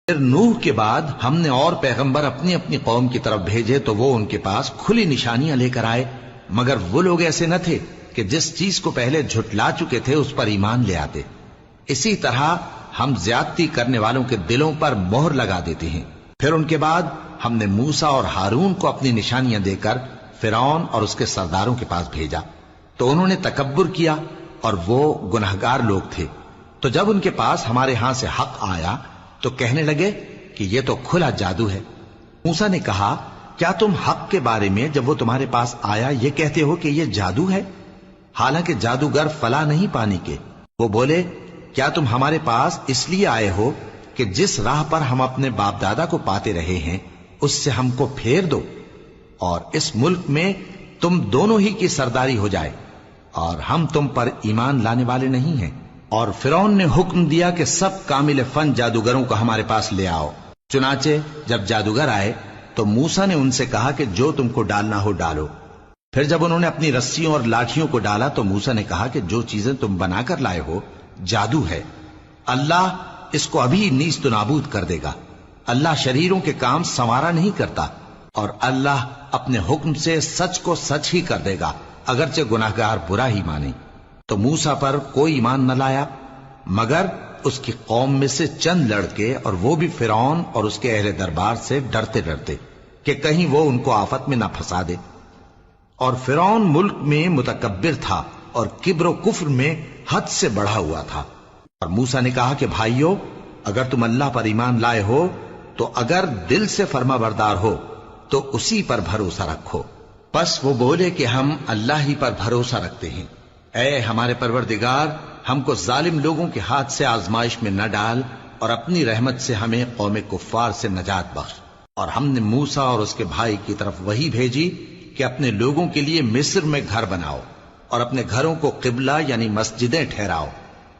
پھر نوح کے بعد ہم نے اور پیغمبر اپنی اپنی قوم کی طرف بھیجے تو وہ ان کے پاس کھلی نشانیاں لے کر آئے، مگر وہ لوگ ایسے نہ تھے کہ جس چیز کو پہلے جھٹلا چکے تھے اس پر ایمان لے آتے۔ اسی طرح ہم زیادتی کرنے والوں کے دلوں پر مہر لگا دیتے ہیں۔ پھر ان کے بعد ہم نے موسیٰ اور ہارون کو اپنی نشانیاں دے کر فرعون اور اس کے سرداروں کے پاس بھیجا، تو انہوں نے تکبر کیا اور وہ گناہگار لوگ تھے۔ تو جب ان کے پاس ہمارے ہاں سے حق آیا تو کہنے لگے کہ یہ تو کھلا جادو ہے۔ موسیٰ نے کہا، کیا تم حق کے بارے میں جب وہ تمہارے پاس آیا یہ کہتے ہو کہ یہ جادو ہے؟ حالانکہ جادوگر فلاح نہیں پانی کے۔ وہ بولے، کیا تم ہمارے پاس اس لیے آئے ہو کہ جس راہ پر ہم اپنے باپ دادا کو پاتے رہے ہیں اس سے ہم کو پھیر دو، اور اس ملک میں تم دونوں ہی کی سرداری ہو جائے، اور ہم تم پر ایمان لانے والے نہیں ہیں؟ اور فرعون نے حکم دیا کہ سب کامل فن جادوگروں کو ہمارے پاس لے آؤ۔ چنانچہ جب جادوگر آئے تو موسیٰ نے ان سے کہا کہ جو تم کو ڈالنا ہو ڈالو۔ پھر جب انہوں نے اپنی رسیوں اور لاٹھیوں کو ڈالا تو موسیٰ نے کہا کہ جو چیزیں تم بنا کر لائے ہو جادو ہے، اللہ اس کو ابھی نیست و نابود کر دے گا۔ اللہ شریروں کے کام سنوارا نہیں کرتا، اور اللہ اپنے حکم سے سچ کو سچ ہی کر دے گا، اگرچہ گناہگار برا ہی مانے۔ تو موسیٰ پر کوئی ایمان نہ لایا مگر اس کی قوم میں سے چند لڑکے، اور وہ بھی فرعون اور اس کے اہل دربار سے ڈرتے ڈرتے کہ کہیں وہ ان کو آفت میں نہ پھنسا دے۔ اور فرعون ملک میں متکبر تھا اور کبر و کفر میں حد سے بڑھا ہوا تھا۔ اور موسیٰ نے کہا کہ بھائیو، اگر تم اللہ پر ایمان لائے ہو تو اگر دل سے فرما بردار ہو تو اسی پر بھروسہ رکھو۔ پس وہ بولے کہ ہم اللہ ہی پر بھروسہ رکھتے ہیں۔ اے ہمارے پروردگار، ہم کو ظالم لوگوں کے ہاتھ سے آزمائش میں نہ ڈال، اور اپنی رحمت سے ہمیں قوم کفار سے نجات بخش۔ اور ہم نے موسیٰ اور اس کے بھائی کی طرف وحی بھیجی کہ اپنے لوگوں کے لیے مصر میں گھر بناؤ، اور اپنے گھروں کو قبلہ یعنی مسجدیں ٹھہراؤ،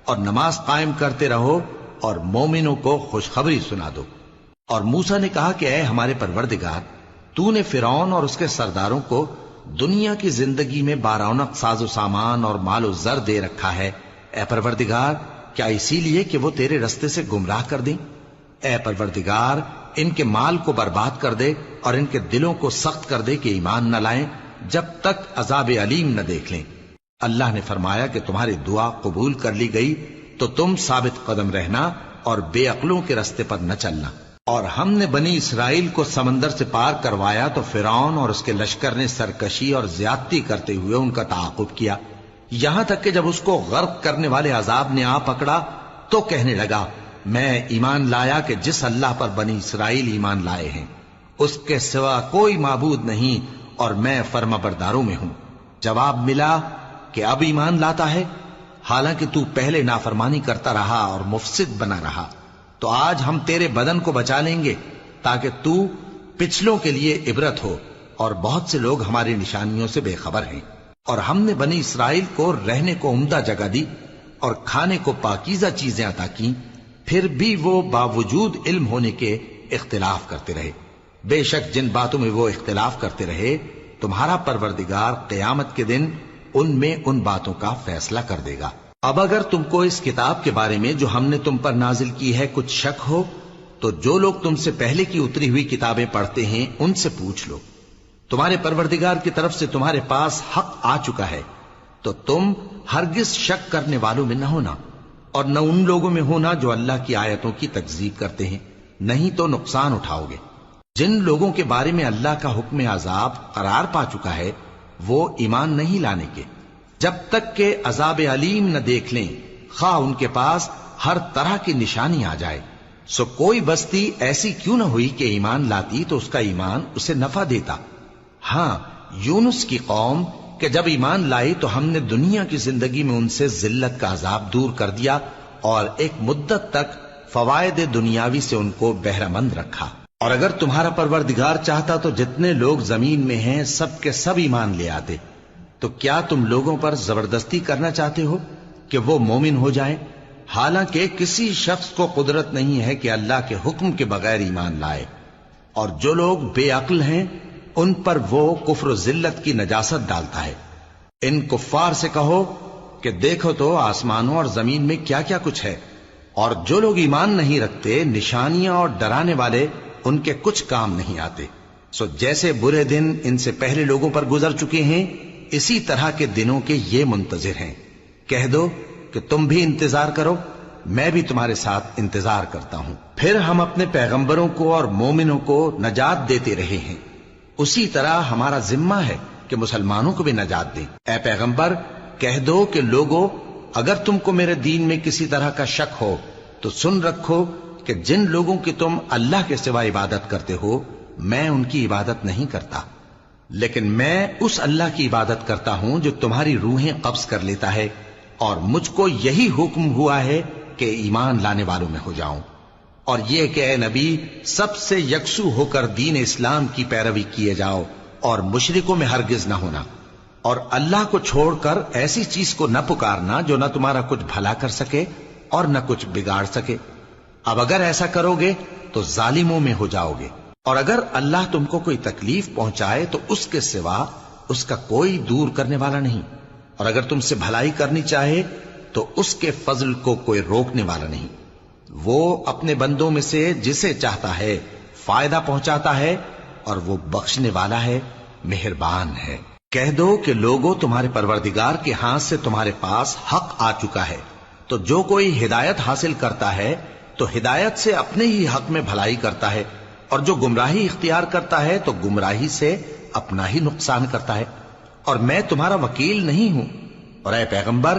اور نماز قائم کرتے رہو، اور مومنوں کو خوشخبری سنا دو۔ اور موسیٰ نے کہا کہ اے ہمارے پروردگار، تو نے فرعون اور اس کے سرداروں کو دنیا کی زندگی میں بارونق ساز و سامان اور مال و زر دے رکھا ہے۔ اے پروردگار، کیا اسی لیے کہ وہ تیرے رستے سے گمراہ کر دیں؟ اے پروردگار، ان کے مال کو برباد کر دے اور ان کے دلوں کو سخت کر دے کہ ایمان نہ لائیں جب تک عذاب علیم نہ دیکھ لیں۔ اللہ نے فرمایا کہ تمہاری دعا قبول کر لی گئی تو تم ثابت قدم رہنا اور بے عقلوں کے رستے پر نہ چلنا۔ اور ہم نے بنی اسرائیل کو سمندر سے پار کروایا تو فرعون اور اس کے لشکر نے سرکشی اور زیادتی کرتے ہوئے ان کا تعاقب کیا، یہاں تک کہ جب اس کو غرق کرنے والے عذاب نے آ پکڑا تو کہنے لگا، میں ایمان لایا کہ جس اللہ پر بنی اسرائیل ایمان لائے ہیں اس کے سوا کوئی معبود نہیں، اور میں فرما برداروں میں ہوں۔ جواب ملا کہ اب ایمان لاتا ہے، حالانکہ تو پہلے نافرمانی کرتا رہا اور مفسد بنا رہا، تو آج ہم تیرے بدن کو بچا لیں گے تاکہ تو پچھلوں کے لیے عبرت ہو، اور بہت سے لوگ ہماری نشانیوں سے بے خبر ہیں۔ اور ہم نے بنی اسرائیل کو رہنے کو عمدہ جگہ دی اور کھانے کو پاکیزہ چیزیں عطا کی، پھر بھی وہ باوجود علم ہونے کے اختلاف کرتے رہے۔ بے شک جن باتوں میں وہ اختلاف کرتے رہے تمہارا پروردگار قیامت کے دن ان میں ان باتوں کا فیصلہ کر دے گا۔ اب اگر تم کو اس کتاب کے بارے میں جو ہم نے تم پر نازل کی ہے کچھ شک ہو تو جو لوگ تم سے پہلے کی اتری ہوئی کتابیں پڑھتے ہیں ان سے پوچھ لو۔ تمہارے پروردگار کی طرف سے تمہارے پاس حق آ چکا ہے، تو تم ہرگز شک کرنے والوں میں نہ ہونا، اور نہ ان لوگوں میں ہونا جو اللہ کی آیتوں کی تکذیب کرتے ہیں، نہیں تو نقصان اٹھاؤ گے۔ جن لوگوں کے بارے میں اللہ کا حکم عذاب قرار پا چکا ہے وہ ایمان نہیں لانے کے جب تک کہ عذاب علیم نہ دیکھ لیں، خواہ ان کے پاس ہر طرح کی نشانی آ جائے۔ سو کوئی بستی ایسی کیوں نہ ہوئی کہ ایمان لاتی تو اس کا ایمان اسے نفع دیتا۔ ہاں، یونس کی قوم کہ جب ایمان لائی تو ہم نے دنیا کی زندگی میں ان سے ذلت کا عذاب دور کر دیا اور ایک مدت تک فوائد دنیاوی سے ان کو بہرہ مند رکھا۔ اور اگر تمہارا پروردگار چاہتا تو جتنے لوگ زمین میں ہیں سب کے سب ایمان لے آتے، تو کیا تم لوگوں پر زبردستی کرنا چاہتے ہو کہ وہ مومن ہو جائیں؟ حالانکہ کسی شخص کو قدرت نہیں ہے کہ اللہ کے حکم کے بغیر ایمان لائے، اور جو لوگ بے عقل ہیں ان پر وہ کفر و ذلت کی نجاست ڈالتا ہے۔ ان کفار سے کہو کہ دیکھو تو آسمانوں اور زمین میں کیا کیا کچھ ہے، اور جو لوگ ایمان نہیں رکھتے نشانیاں اور ڈرانے والے ان کے کچھ کام نہیں آتے. سو جیسے برے دن ان سے پہلے لوگوں پر گزر چکے ہیں اسی طرح کے دنوں کے یہ منتظر ہیں. کہہ دو کہ تم بھی انتظار کرو، میں بھی تمہارے ساتھ انتظار کرتا ہوں. پھر ہم اپنے پیغمبروں کو اور مومنوں کو نجات دیتے رہے ہیں، اسی طرح ہمارا ذمہ ہے کہ مسلمانوں کو بھی نجات دیں. اے پیغمبر کہہ دو کہ لوگو اگر تم کو میرے دین میں کسی طرح کا شک ہو تو سن رکھو کہ جن لوگوں کی تم اللہ کے سوا عبادت کرتے ہو میں ان کی عبادت نہیں کرتا، لیکن میں اس اللہ کی عبادت کرتا ہوں جو تمہاری روحیں قبض کر لیتا ہے، اور مجھ کو یہی حکم ہوا ہے کہ ایمان لانے والوں میں ہو جاؤں. اور یہ کہ اے نبی سب سے یکسو ہو کر دین اسلام کی پیروی کیے جاؤ اور مشرکوں میں ہرگز نہ ہونا، اور اللہ کو چھوڑ کر ایسی چیز کو نہ پکارنا جو نہ تمہارا کچھ بھلا کر سکے اور نہ کچھ بگاڑ سکے. اب اگر ایسا کرو گے تو ظالموں میں ہو جاؤ گے، اور اگر اللہ تم کو کوئی تکلیف پہنچائے تو اس کے سوا اس کا کوئی دور کرنے والا نہیں، اور اگر تم سے بھلائی کرنی چاہے تو اس کے فضل کو کوئی روکنے والا نہیں. وہ اپنے بندوں میں سے جسے چاہتا ہے فائدہ پہنچاتا ہے، اور وہ بخشنے والا ہے، مہربان ہے. کہہ دو کہ لوگوں تمہارے پروردگار کے ہاتھ سے تمہارے پاس حق آ چکا ہے، تو جو کوئی ہدایت حاصل کرتا ہے تو ہدایت سے اپنے ہی حق میں بھلائی کرتا ہے، اور جو گمراہی اختیار کرتا ہے تو گمراہی سے اپنا ہی نقصان کرتا ہے. اور میں تمہارا وکیل نہیں ہوں. اور اے پیغمبر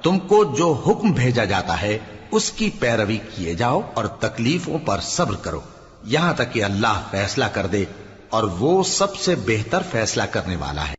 تم کو جو حکم بھیجا جاتا ہے اس کی پیروی کیے جاؤ اور تکلیفوں پر صبر کرو یہاں تک کہ اللہ فیصلہ کر دے، اور وہ سب سے بہتر فیصلہ کرنے والا ہے.